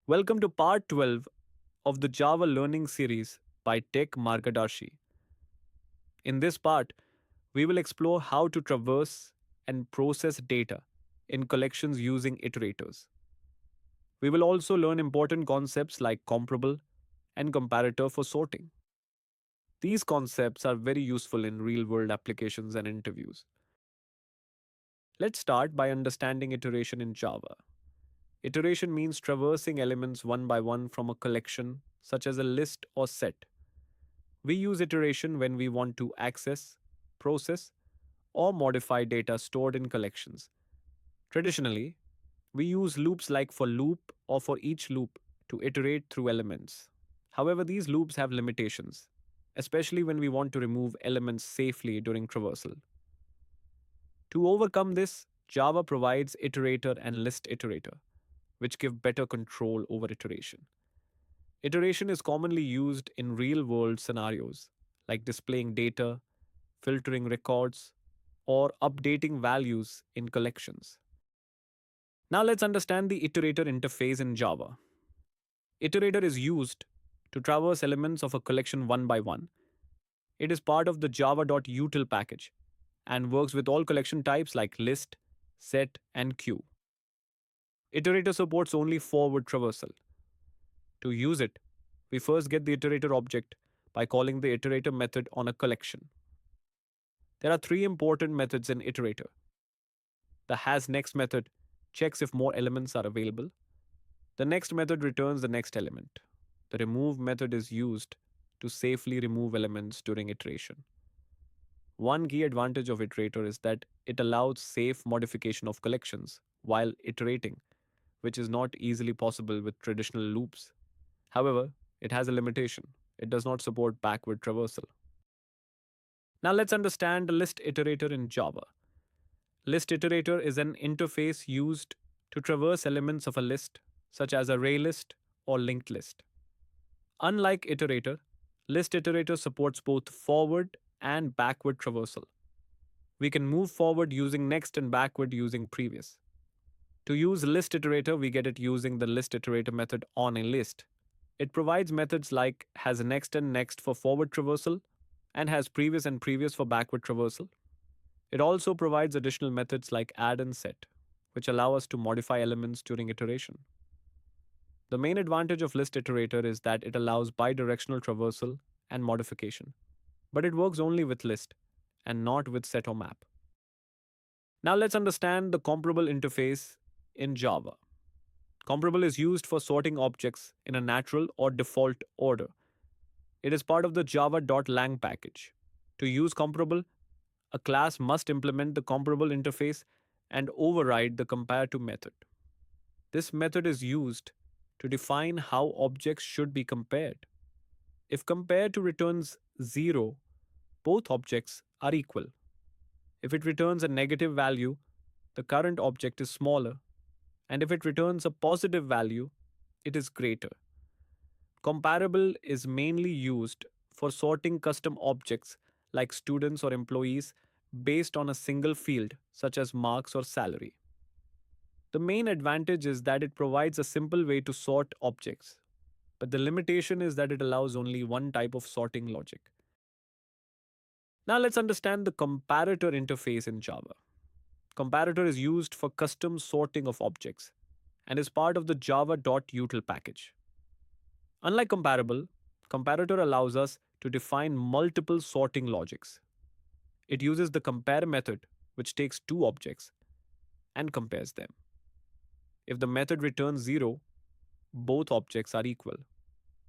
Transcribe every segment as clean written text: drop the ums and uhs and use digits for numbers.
Welcome to part 12 of the Java learning series by Tech Margadarshi. In this part, we will explore how to traverse and process data in collections using iterators. We will also learn important concepts like comparable and comparator for sorting. These concepts are very useful in real world applications and interviews. Let's start by understanding iteration in Java. Iteration means traversing elements one by one from a collection, such as a list or set. We use iteration when we want to access, process, or modify data stored in collections. Traditionally, we use loops like for loop or for each loop to iterate through elements. However, these loops have limitations, especially when we want to remove elements safely during traversal. To overcome this, Java provides Iterator and ListIterator, which give better control over iteration. Iteration is commonly used in real world scenarios, like displaying data, filtering records, or updating values in collections. Now let's understand the iterator interface in Java. Iterator is used to traverse elements of a collection one by one. It is part of the java.util package and works with all collection types like list, set, and queue. Iterator supports only forward traversal. To use it, we first get the iterator object by calling the iterator method on a collection. There are three important methods in iterator. The hasNext method checks if more elements are available. The next method returns the next element. The remove method is used to safely remove elements during iteration. One key advantage of iterator is that it allows safe modification of collections while iterating, which is not easily possible with traditional loops. However, it has a limitation. It does not support backward traversal. Now let's understand the list iterator in Java. List iterator is an interface used to traverse elements of a list, such as array list or linked list. Unlike iterator, list iterator supports both forward and backward traversal. We can move forward using next and backward using previous. To use list iterator, we get it using the list iterator method on a list. It provides methods like has next and next for forward traversal and has previous and previous for backward traversal. It also provides additional methods like add and set, which allow us to modify elements during iteration. The main advantage of list iterator is that it allows bidirectional traversal and modification, but it works only with list and not with set or map. Now let's understand the comparable interface in Java. Comparable is used for sorting objects in a natural or default order. It is part of the java.lang package. To use comparable, a class must implement the comparable interface and override the compare_to method. This method is used to define how objects should be compared. If compare_to returns 0, both objects are equal. If it returns a negative value, the current object is smaller, and if it returns a positive value, it is greater. Comparable is mainly used for sorting custom objects like students or employees based on a single field, such as marks or salary. The main advantage is that it provides a simple way to sort objects, but the limitation is that it allows only one type of sorting logic. Now let's understand the comparator interface in Java. Comparator is used for custom sorting of objects and is part of the java.util package. Unlike comparable, comparator allows us to define multiple sorting logics. It uses the compare method, which takes two objects and compares them. If the method returns 0, both objects are equal.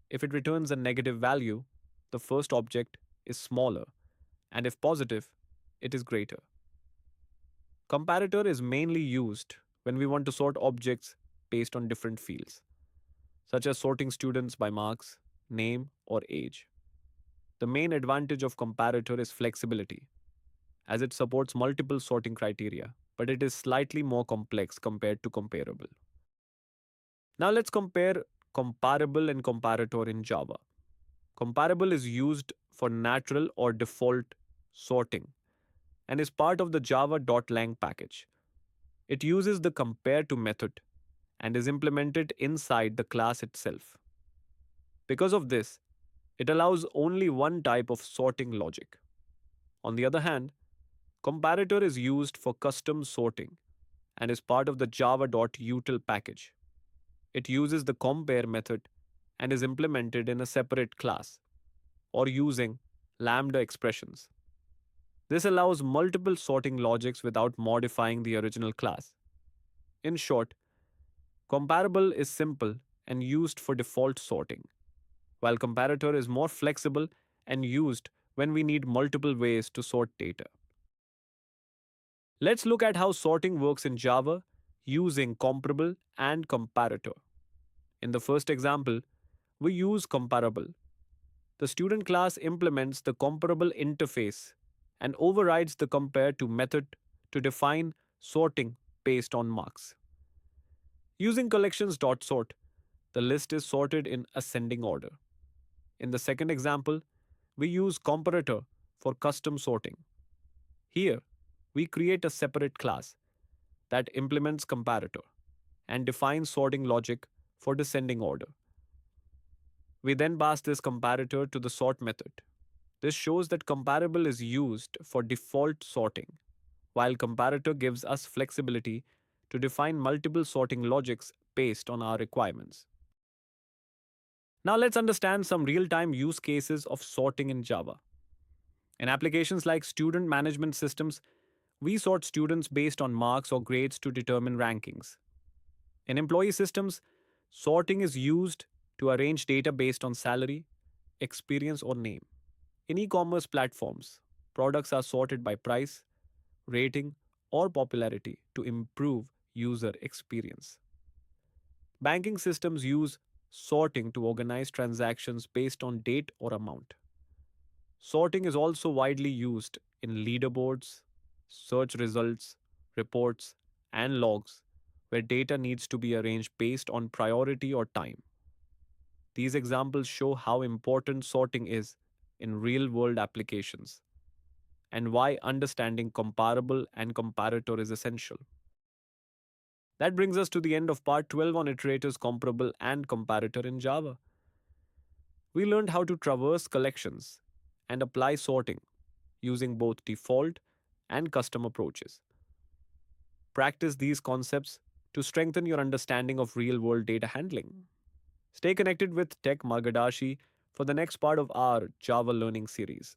If it returns a negative value, the first object is smaller, and if positive, it is greater. Comparator is mainly used when we want to sort objects based on different fields, such as sorting students by marks, name, or age. The main advantage of comparator is flexibility, as it supports multiple sorting criteria, but it is slightly more complex compared to comparable. Now let's compare comparable and comparator in Java. Comparable is used for natural or default sorting and is part of the java.lang package. It uses the compare_to method and is implemented inside the class itself. Because of this, it allows only one type of sorting logic. On the other hand, comparator is used for custom sorting and is part of the java.util package. It uses the compare method and is implemented in a separate class or using lambda expressions. This allows multiple sorting logics without modifying the original class. In short, comparable is simple and used for default sorting, while comparator is more flexible and used when we need multiple ways to sort data. Let's look at how sorting works in Java using comparable and comparator. In the first example, we use comparable. The student class implements the comparable interface and overrides the compare to method to define sorting based on marks. Using collections.sort, the list is sorted in ascending order. In the second example, we use comparator for custom sorting. Here, we create a separate class that implements comparator and defines sorting logic for descending order. We then pass this comparator to the sort method. This shows that comparable is used for default sorting, while comparator gives us flexibility to define multiple sorting logics based on our requirements. Now let's understand some real-time use cases of sorting in Java. In applications like student management systems, we sort students based on marks or grades to determine rankings. In employee systems, sorting is used to arrange data based on salary, experience, or name. In e commerce platforms, products are sorted by price, rating, or popularity to improve user experience. Banking systems use sorting to organize transactions based on date or amount. Sorting is also widely used in leaderboards, search results, reports, and logs, where data needs to be arranged based on priority or time. These examples show how important sorting is in real world applications and why understanding comparable and comparator is essential. That brings us to the end of part 12 on iterators, comparable, and comparator in Java. We learned how to traverse collections and apply sorting using both default and custom approaches. Practice these concepts to strengthen your understanding of real world data handling. Stay connected with Tech Margadarshi for the next part of our Java learning series.